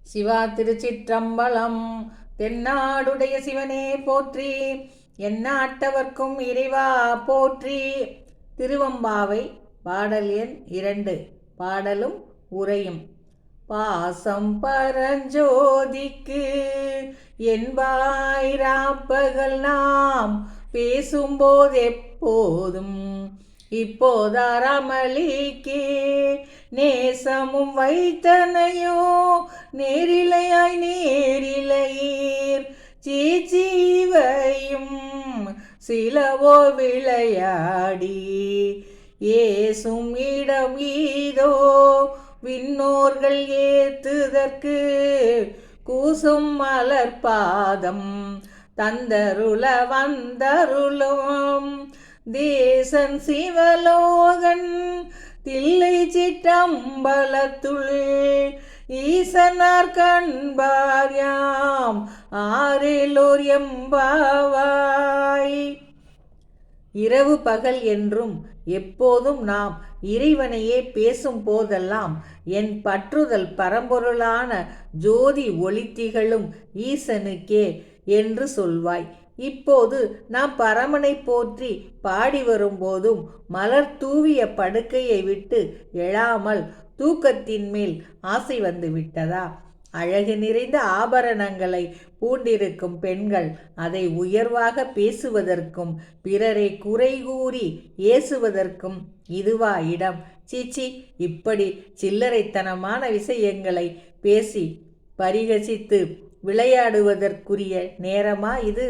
சிவா திருச்சிற்றம்பலம். தென்னாடுடைய சிவனே போற்றி, எந்நாட்டவர்க்கும் இறைவா போற்றி. திருவம்பாவை பாடல் எண் 2. பாடலும் உரையும். பாசம் பரஞ்சோதிக்கு என்பாய் ராப்பகல் நாம் பேசும்போது எப்போதும் இப்போதாரமளிக்கே நேசமும் வைத்தனையோ நேரிலையாய் நேரிலையீர் சீச்சீவையும் சிலவோ விளையாடி ஏசும் இடம் ஈதோ விண்ணோர்கள் ஏத்துதற்கு கூசும் மலர்பாதம் தந்தருள வந்தருளும் தேசன் சிவலோகன் தில்லை சிற்றம்பலத்துள் ஈசனார் கண்பார் யாம் ஆரெலோர் எம்பாவாய். இரவு பகல் என்றும் எப்போதும் நாம் இறைவனையே பேசும் போதெல்லாம் என் பற்றுதல் பரம்பொருளான ஜோதி ஒளித்திகளும் ஈசனுக்கே என்று சொல்வாய். இப்போது நாம் பரமனை போற்றி பாடி வரும்போதும் மலர் தூவிய படுக்கையை விட்டு எழாமல் தூக்கத்தின் மேல் ஆசை வந்து விட்டதா? அழகு நிறைந்த ஆபரணங்களை பூண்டிருக்கும் பெண்கள் அதை உயர்வாக பேசுவதற்கும் பிறரை குறை கூறி ஏசுவதற்கும் இதுவா இடம்? சீச்சி, இப்படி சில்லறைத்தனமான விஷயங்களை பேசி பரிகசித்து விளையாடுவதற்குரிய நேரமா இது?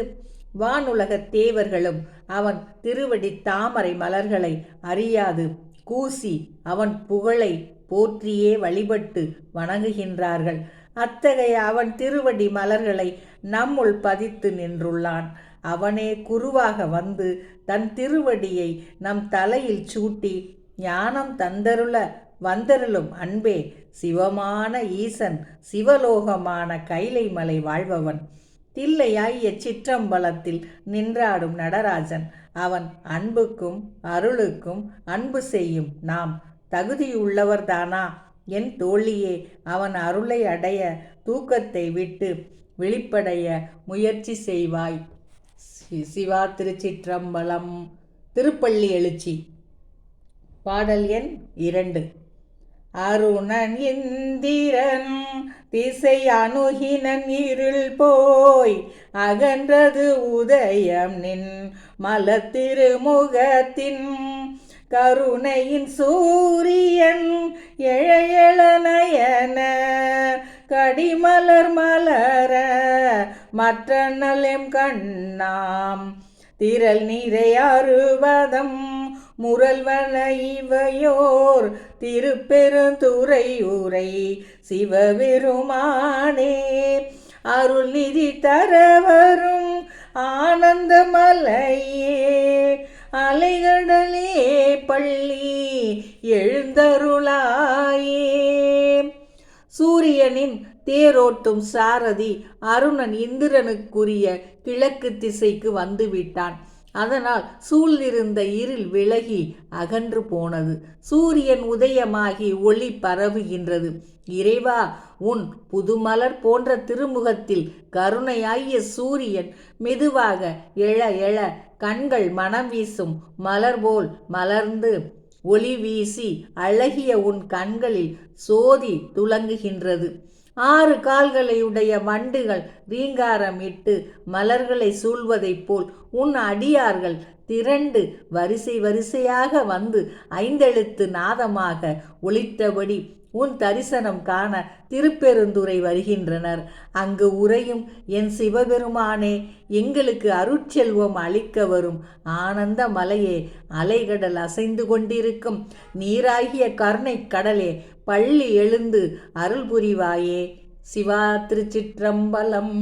வானுலகத் தேவர்களும் அவன் திருவடி தாமரை மலர்களை அறியாது கூசி அவன் புகழை போற்றியே வழிபட்டு வணங்குகின்றார்கள். அத்தகைய அவன் திருவடி மலர்களை நம்முள் பதித்து நின்றுள்ளான். அவனே குருவாக வந்து தன் திருவடியை நம் தலையில் சூட்டி ஞானம் தந்தருள வந்தருளும் அன்பே சிவமான ஈசன், சிவலோகமான கைலை மலை வாழ்பவன், தில்லையாகிய சிற்றம்பலத்தில் நின்றாடும் நடராஜன். அவன் அன்புக்கும் அருளுக்கும் அன்பு செய்யும் நாம் தகுதியுள்ளவர்தானா? என் தோழியே, அவன் அருளை அடைய தூக்கத்தை விட்டு விழிப்படைய முயற்சி செய்வாய். சிவா திருச்சிற்றம்பலம். திருப்பள்ளி எழுச்சி. பாடல் எண் 2. அருணன் இந்திரன் திசை அணுகினன் இருள் போய் அகன்றது உதயம் நின் மலத்திருமுகத்தின் கருணையின் சூரியன் எழ கடிமலர் மலர மற்ற நலம் கண்ணாம் திரள் நிறை அறுபதம் முரல்வன இவையோர் திருப்பெருந்துறை உரை சிவபெருமானே அருள் நிதி தரவரும் ஆனந்த மலையே அலைகடலே பள்ளி எழுந்தருளாயே. சூரியனின் தேரோட்டும் சாரதி அருணன் இந்திரனுக்குரிய கிழக்கு திசைக்கு வந்துவிட்டான். அதனால் சூழ்ந்திருந்த இருள் விலகி அகன்று போனது. சூரியன் உதயமாகி ஒளி பரவுகின்றது. இறைவா, உன் புதுமலர் போன்ற திருமுகத்தில் கருணையாகிய சூரியன் மெதுவாக எழ எழ கண்கள் மனம் வீசும் மலர் போல் மலர்ந்து ஒளி வீசி அழகிய உன் கண்களில் சோதி துலங்குகின்றது. 6 கால்களையுடைய வண்டுகள் ரீங்காரமிட்டு மலர்களை சூழ்வதைப் போல் உன் அடியார்கள் திரண்டு வரிசை வரிசையாக வந்து 5 எழுத்து நாதமாக ஒலித்தபடி உன் தரிசனம் காண திருப்பெருந்துறை வருகின்றனர். அங்கு உறையும் என் சிவபெருமானே, எங்களுக்கு அருட்செல்வம் அளிக்க வரும் ஆனந்த மலையே, அலைகடல் அசைந்து கொண்டிருக்கும் நீராகிய கருணை கடலே, பள்ளி எழுந்து அருள் புரிவாயே. சிவா திருச்சிற்றம்பலம்.